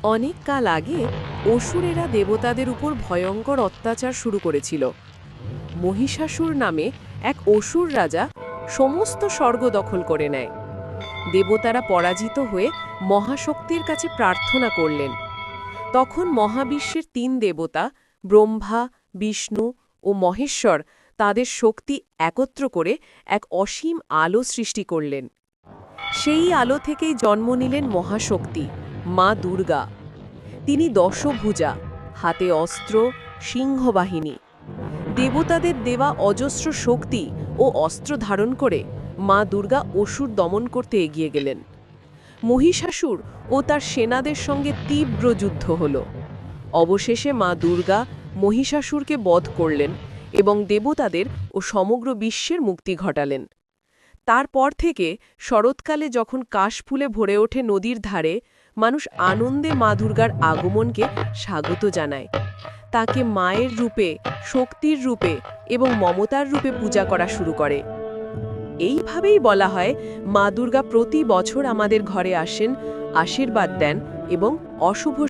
অনেক কাল আগে অসুরেরা দেবতাদের উপর ভয়ঙ্কর অত্যাচার শুরু করেছিল। মহিষাসুর নামে এক অসুর রাজা সমস্ত স্বর্গ দখল করে নেয়। দেবতারা পরাজিত হয়ে মহাশক্তির কাছে প্রার্থনা করলেন। তখন মহাবিশ্বের ৩ দেবতা ব্রহ্মা, বিষ্ণু ও মহেশ্বর তাদের শক্তি একত্র করে এক অসীম আলো সৃষ্টি করলেন। সেই আলো থেকেই জন্ম নিলেন মহাশক্তি মা দুর্গা। তিনি দশভুজা, হাতে অস্ত্র, সিংহবাহিনী। দেবতাদের দেওয়া অজস্র শক্তি ও অস্ত্র ধারণ করে মা দুর্গা অসুর দমন করতে এগিয়ে গেলেন। মহিষাসুর ও তার সেনাদের সঙ্গে তীব্র যুদ্ধ হল। অবশেষে মা দুর্গা মহিষাসুরকে বধ করলেন এবং দেবতাদের ও সমগ্র বিশ্বের মুক্তি ঘটালেন। তারপর থেকে শরৎকালে যখন কাশফুলে ভরে ওঠে নদীর ধারে, মানুষ আনন্দে মা দুর্গার আগমনকে স্বাগত জানায়। তাকে মায়ের রূপে, শক্তির রূপে এবং মমতার রূপে পূজা করা শুরু করে। এইভাবেই বলা হয় মা দুর্গা প্রতি বছর আমাদের ঘরে আসেন, আশীর্বাদ দেন এবং অশুভ